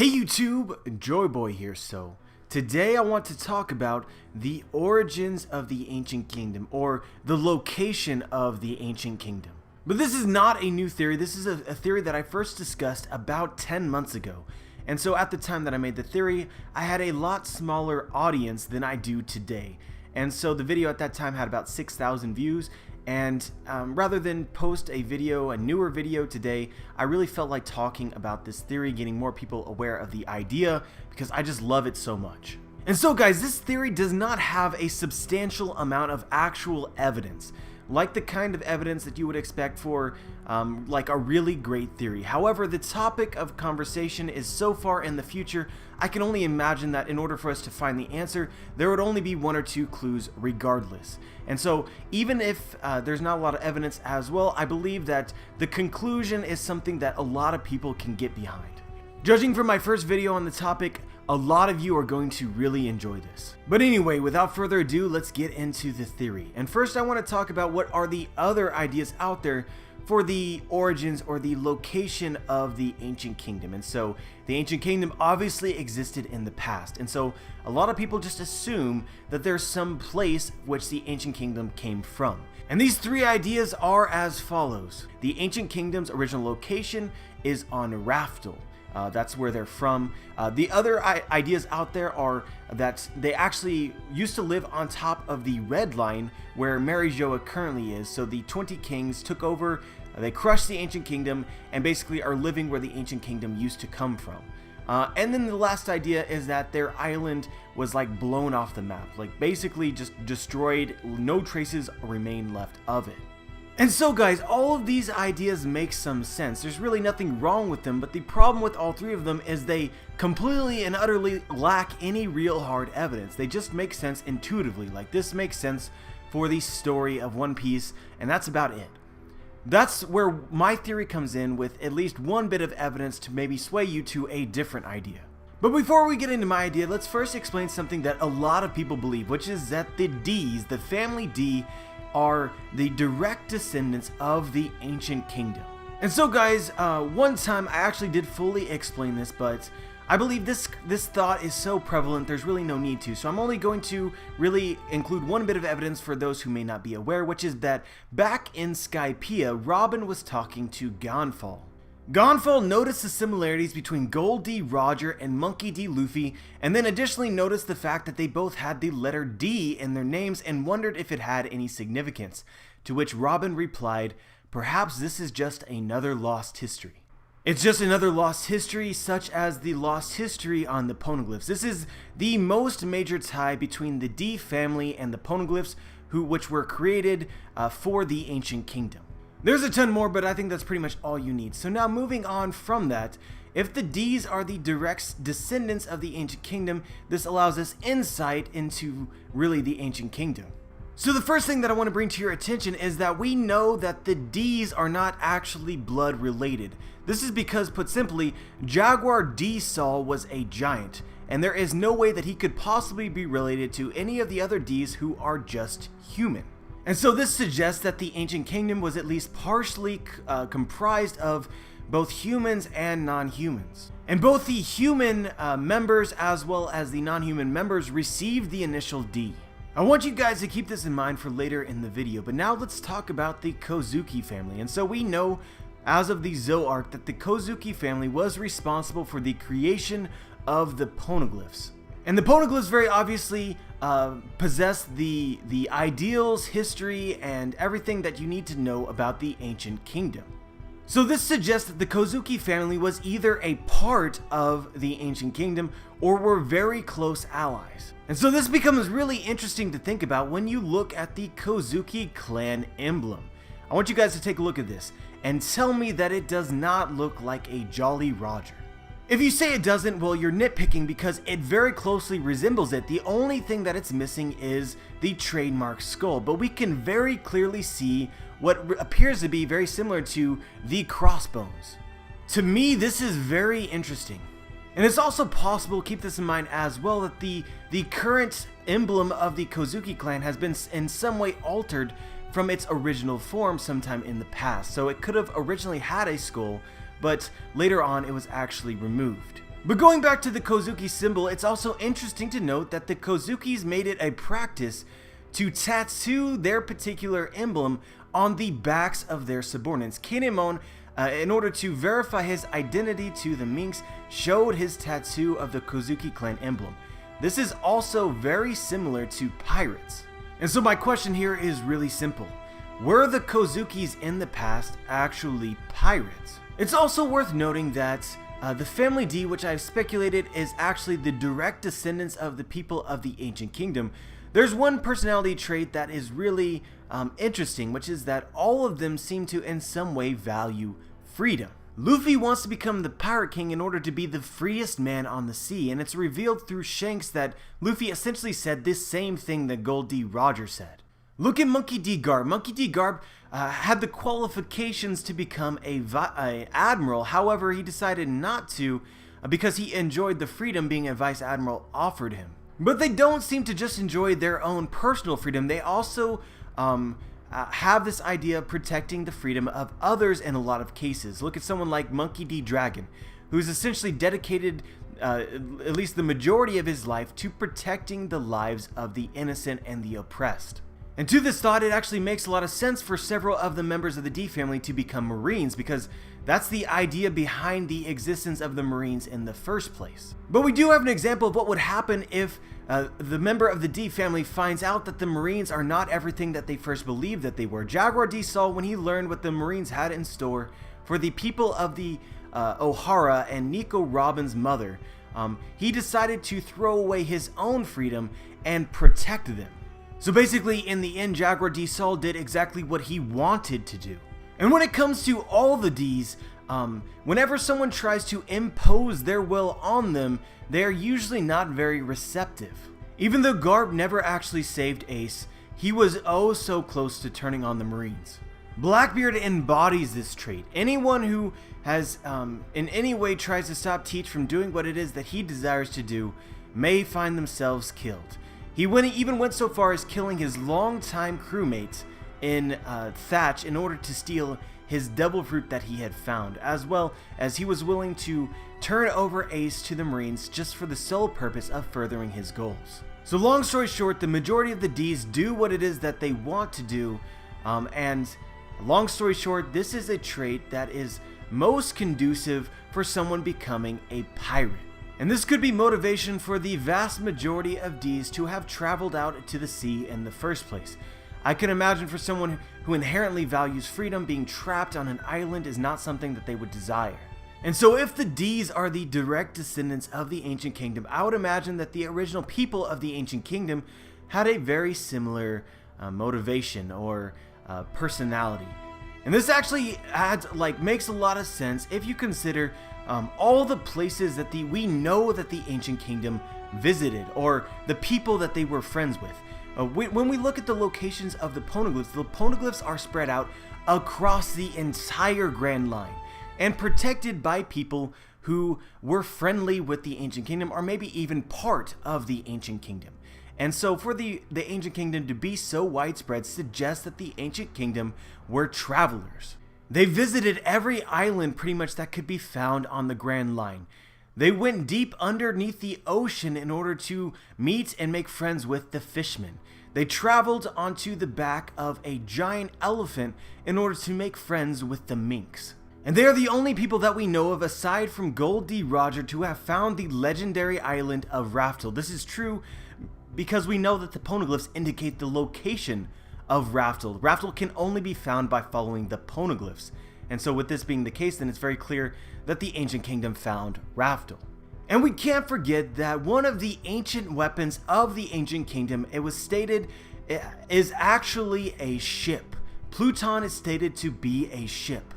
Hey YouTube, Joyboy here. So today I want to talk about the origins of the ancient kingdom, or the location of the ancient kingdom. But this is not a new theory. This is a theory that I first discussed about 10 months ago. And so at the time that I made the theory, I had a lot smaller audience than I do today. And so the video at that time had about 6,000 views. And rather than post a newer video today, I really felt like talking about this theory, getting more people aware of the idea, because I just love it so much. And so guys, this theory does not have a substantial amount of actual evidence, like the kind of evidence that you would expect for like a really great theory. However, the topic of conversation is so far in the future, I can only imagine that in order for us to find the answer, there would only be one or two clues regardless. And so even if there's not a lot of evidence as well, I believe that the conclusion is something that a lot of people can get behind. Judging from my first video on the topic, a lot of you are going to really enjoy this. But anyway, without further ado, let's get into the theory. And first I want to talk about what are the other ideas out there for the origins or the location of the ancient kingdom. And so the ancient kingdom obviously existed in the past. And so a lot of people just assume that there's some place which the ancient kingdom came from. And these three ideas are as follows. The ancient kingdom's original location is on Rattle. That's where they're from. The other ideas out there are that they actually used to live on top of the Red Line where Revujo currently is. So the 20 kings took over, they crushed the ancient kingdom, and basically are living where the ancient kingdom used to come from. And then the last idea is that their island was like blown off the map, like basically just destroyed, no traces remain left of it. And so guys, all of these ideas make some sense. There's really nothing wrong with them, but the problem with all three of them is they completely and utterly lack any real hard evidence. They just make sense intuitively, like this makes sense for the story of One Piece, and that's about it. That's where my theory comes in, with at least one bit of evidence to maybe sway you to a different idea. But before we get into my idea, let's first explain something that a lot of people believe, which is that the Dees, the family Dee, are the direct descendants of the ancient kingdom. And so guys, one time I actually did fully explain this, but I believe this thought is so prevalent there's really no need to, so I'm only going to really include one bit of evidence for those who may not be aware, which is that back in Skypiea, Robin was talking to Gonfall. Gonfall noticed the similarities between Gold D Roger and Monkey D Luffy, and then additionally noticed the fact that they both had the letter D in their names and wondered if it had any significance, to which Robin replied, "Perhaps this is just another lost history." It's just another lost history, such as the lost history on the poneglyphs. This is the most major tie between the Dee family and the poneglyphs, which were created for the ancient kingdom. There's a ton more, but I think that's pretty much all you need. So now moving on from that, if the Dees are the direct descendants of the ancient kingdom, this allows us insight into really the ancient kingdom. So the first thing that I want to bring to your attention is that we know that the Dees are not actually blood related. This is because, put simply, Jaguar D Saul was a giant, and there is no way that he could possibly be related to any of the other Dees who are just human. And so this suggests that the ancient kingdom was at least partially comprised of both humans and non-humans. And both the human members as well as the non-human members received the initial D. I want you guys to keep this in mind for later in the video, but now let's talk about the Kisuke family. And so we know, as of the Zoark, that the Kisuke family was responsible for the creation of the poneglyphs. And the poneglyphs very obviously possess the ideals, history, and everything that you need to know about the ancient kingdom. So this suggests that the Kisuke family was either a part of the ancient kingdom or were very close allies. And so this becomes really interesting to think about when you look at the Kisuke clan emblem. I want you guys to take a look at this and tell me that it does not look like a Jolly Roger. If you say it doesn't, well, you're nitpicking, because it very closely resembles it. The only thing that it's missing is the trademark skull, but we can very clearly see what appears to be very similar to the crossbones. To me, this is very interesting. And it's also possible, keep this in mind as well, that the current emblem of the Kisuke clan has been in some way altered from its original form sometime in the past. So it could have originally had a skull, but later on it was actually removed. But going back to the Kozuki symbol, it's also interesting to note that the Kozukis made it a practice to tattoo their particular emblem on the backs of their subordinates. Kinemon, in order to verify his identity to the minks, showed his tattoo of the Kozuki clan emblem. This is also very similar to pirates. And so my question here is really simple. Were the Kozukis in the past actually pirates? It's also worth noting that the family Dee, which I've speculated is actually the direct descendants of the people of the Ancient Kingdom, there's one personality trait that is really interesting, which is that all of them seem to in some way value freedom. Luffy wants to become the Pirate King in order to be the freest man on the sea, and it's revealed through Shanks that Luffy essentially said this same thing that Gold D. Roger said. Look at Monkey D. Garb. Monkey D. Garb had the qualifications to become a admiral, however he decided not to because he enjoyed the freedom being a vice admiral offered him. But they don't seem to just enjoy their own personal freedom, they also have this idea of protecting the freedom of others in a lot of cases. Look at someone like Monkey D. Dragon, who's essentially dedicated at least the majority of his life to protecting the lives of the innocent and the oppressed. And to this thought, it actually makes a lot of sense for several of the members of the Dee family to become Marines, because that's the idea behind the existence of the Marines in the first place. But we do have an example of what would happen if the member of the Dee family finds out that the Marines are not everything that they first believed that they were. Jaguar D saw when he learned what the Marines had in store for the people of the O'Hara and Nico Robin's mother. He decided to throw away his own freedom and protect them. So basically, in the end, Jaguar D Sol did exactly what he wanted to do. And when it comes to all the D's, whenever someone tries to impose their will on them, they are usually not very receptive. Even though Garb never actually saved Ace, he was oh so close to turning on the Marines. Blackbeard embodies this trait. Anyone who has in any way tries to stop Teach from doing what it is that he desires to do may find themselves killed. He even went so far as killing his longtime crewmate in Thatch in order to steal his devil fruit that he had found, as well as he was willing to turn over Ace to the Marines just for the sole purpose of furthering his goals. So long story short, the majority of the D's do what it is that they want to do, and long story short, this is a trait that is most conducive for someone becoming a pirate. And this could be motivation for the vast majority of D's to have traveled out to the sea in the first place. I can imagine for someone who inherently values freedom, being trapped on an island is not something that they would desire. And so if the D's are the direct descendants of the Ancient Kingdom, I would imagine that the original people of the Ancient Kingdom had a very similar motivation or personality. And this actually makes a lot of sense if you consider all the places that we know that the Ancient Kingdom visited, or the people that they were friends with. When we look at the locations of the poneglyphs are spread out across the entire Grand Line and protected by people who were friendly with the Ancient Kingdom, or maybe even part of the Ancient Kingdom. And so for the Ancient Kingdom to be so widespread suggests that the Ancient Kingdom were travelers. They visited every island pretty much that could be found on the Grand Line. They went deep underneath the ocean in order to meet and make friends with the fishmen. They traveled onto the back of a giant elephant in order to make friends with the minks. And they are the only people that we know of, aside from Gold D. Roger, to have found the legendary island of Rattle. This is true because we know that the poneglyphs indicate the location of Rattle. Rattle can only be found by following the poneglyphs. And so with this being the case, then it's very clear that the Ancient Kingdom found Rattle. And we can't forget that one of the ancient weapons of the Ancient Kingdom, it was stated, is actually a ship. Pluton is stated to be a ship.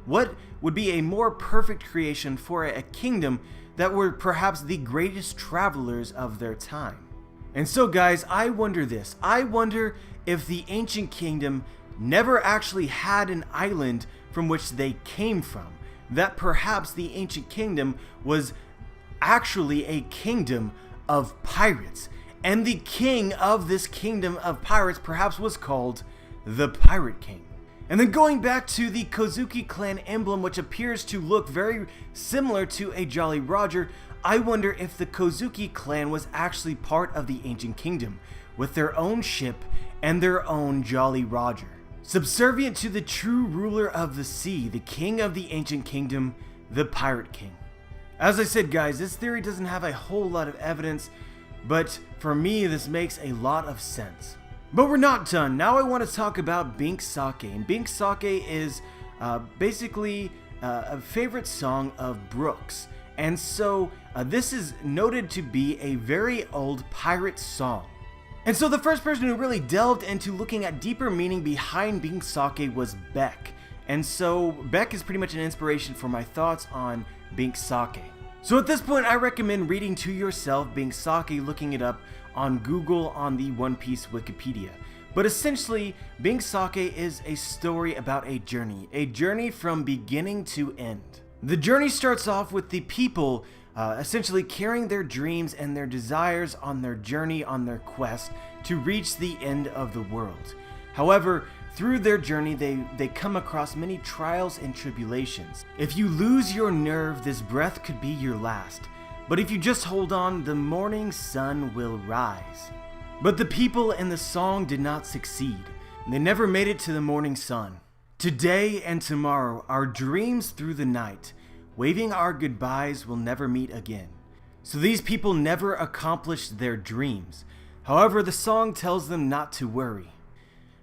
What would be a more perfect creation for a kingdom that were perhaps the greatest travelers of their time? And so guys, I wonder this. I wonder if the Ancient Kingdom never actually had an island from which they came from. That perhaps the Ancient Kingdom was actually a kingdom of pirates. And the king of this kingdom of pirates perhaps was called the Pirate King. And then going back to the Kozuki clan emblem, which appears to look very similar to a Jolly Roger, I wonder if the Kozuki clan was actually part of the Ancient Kingdom, with their own ship and their own Jolly Roger. Subservient to the true ruler of the sea, the king of the Ancient Kingdom, the Pirate King. As I said, guys, this theory doesn't have a whole lot of evidence, but for me this makes a lot of sense. But we're not done. Now I want to talk about Bink Sake. And Bink Sake is basically a favorite song of Brooks. And so this is noted to be a very old pirate song. And so the first person who really delved into looking at deeper meaning behind Bink Sake was Beck. And so Beck is pretty much an inspiration for my thoughts on Bink Sake. So at this point, I recommend reading to yourself Bink Sake, looking it up on Google on the One Piece Wikipedia. But essentially, Bink Sake is a story about a journey from beginning to end. The journey starts off with the people essentially carrying their dreams and their desires on their journey, on their quest to reach the end of the world. However, through their journey, they come across many trials and tribulations. If you lose your nerve, this breath could be your last. But if you just hold on, the morning sun will rise. But the people in the song did not succeed. They never made it to the morning sun. Today and tomorrow, our dreams through the night, waving our goodbyes, will never meet again. So these people never accomplished their dreams. However, the song tells them not to worry.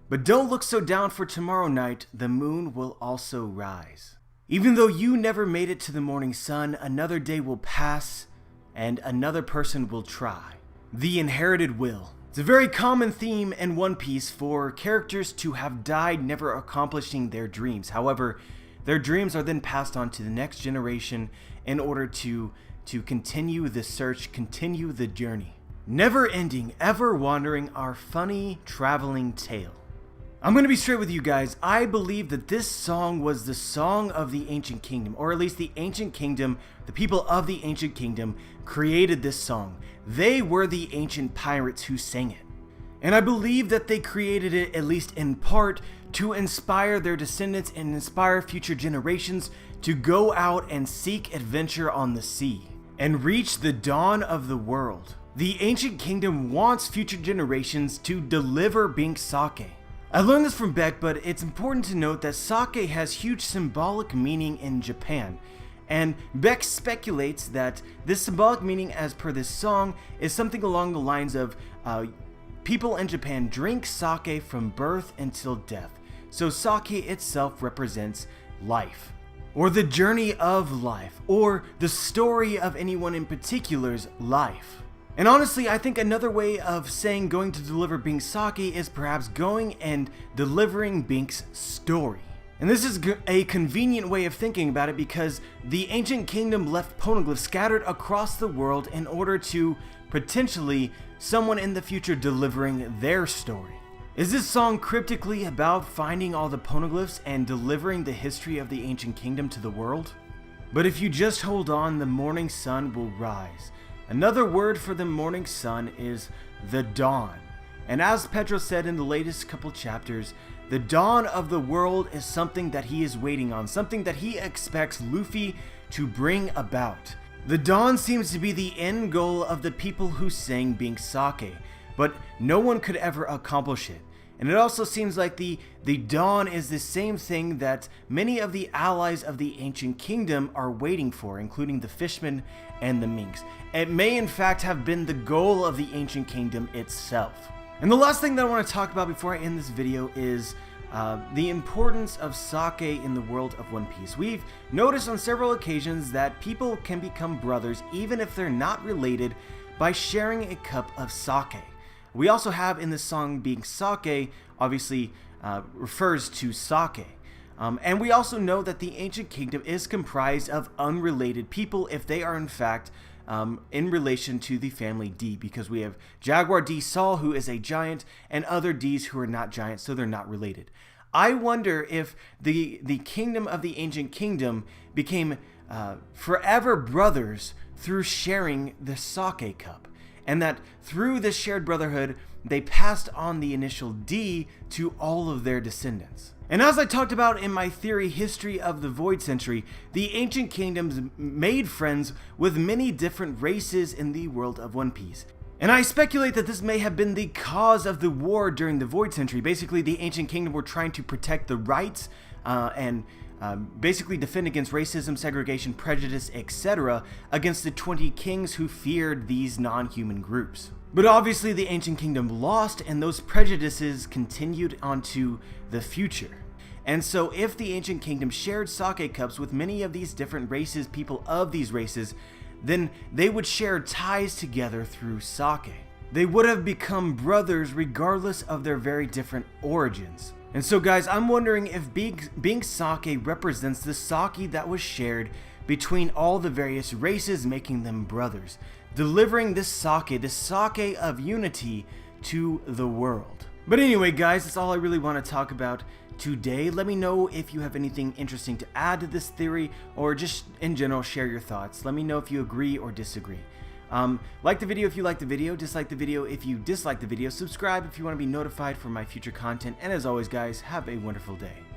But don't look so down, for tomorrow night, the moon will also rise. Even though you never made it to the morning sun, another day will pass and another person will try. The inherited will. It's a very common theme in One Piece for characters to have died never accomplishing their dreams. However, their dreams are then passed on to the next generation in order to continue the search, continue the journey. Never ending, ever wandering, our funny traveling tale. I'm going to be straight with you guys. I believe that this song was the song of the Ancient Kingdom, or at least the Ancient Kingdom, the people of the Ancient Kingdom created this song. They were the ancient pirates who sang it. And I believe that they created it, at least in part, to inspire their descendants and inspire future generations to go out and seek adventure on the sea and reach the dawn of the world. The Ancient Kingdom wants future generations to deliver Bink Sake. I learned this from Beck, but it's important to note that sake has huge symbolic meaning in Japan. And Beck speculates that this symbolic meaning, as per this song, is something along the lines of people in Japan drink sake from birth until death. So sake itself represents life, or the journey of life, or the story of anyone in particular's life. And honestly, I think another way of saying going to deliver Bink Sake is perhaps going and delivering Bink's story. And this is a convenient way of thinking about it, because the Ancient Kingdom left poneglyphs scattered across the world in order to potentially someone in the future delivering their story. Is this song cryptically about finding all the poneglyphs and delivering the history of the Ancient Kingdom to the world? But if you just hold on, the morning sun will rise. Another word for the morning sun is the dawn. And as Pedro said in the latest couple chapters, the dawn of the world is something that he is waiting on, something that he expects Luffy to bring about. The dawn seems to be the end goal of the people who sang Bink Sake, but no one could ever accomplish it. And it also seems like the dawn is the same thing that many of the allies of the Ancient Kingdom are waiting for, including the fishmen and the minks. It may in fact have been the goal of the Ancient Kingdom itself. And the last thing that I want to talk about before I end this video is the importance of sake in the world of One Piece. We've noticed on several occasions that people can become brothers even if they're not related by sharing a cup of sake. We also have in the song Bink Sake, obviously refers to sake. And we also know that the Ancient Kingdom is comprised of unrelated people if they are in fact in relation to the family Dee, because we have Jaguar D. Saul, who is a giant, and other Dees who are not giants, so they're not related. I wonder if the kingdom of the Ancient Kingdom became forever brothers through sharing the sake cup. and that through this shared brotherhood, they passed on the initial Dee to all of their descendants. And as I talked about in my theory History of the Void Century, the ancient kingdoms made friends with many different races in the world of One Piece. And I speculate that this may have been the cause of the war during the Void Century. Basically, the ancient kingdom were trying to protect the rights and basically defend against racism, segregation, prejudice, etc. against the 20 kings who feared these non-human groups. But obviously the ancient kingdom lost, and those prejudices continued onto the future. And so if the ancient kingdom shared sake cups with many of these different races, people of these races, then they would share ties together through sake. They would have become brothers regardless of their very different origins. And so guys, I'm wondering if being sake represents the sake that was shared between all the various races, making them brothers, delivering this sake of unity to the world. But anyway guys, that's all I really want to talk about today. Let me know if you have anything interesting to add to this theory, or just in general share your thoughts. Let me know if you agree or disagree. Like the video if you like the video, dislike the video if you dislike the video, subscribe if you want to be notified for my future content, and as always guys, have a wonderful day.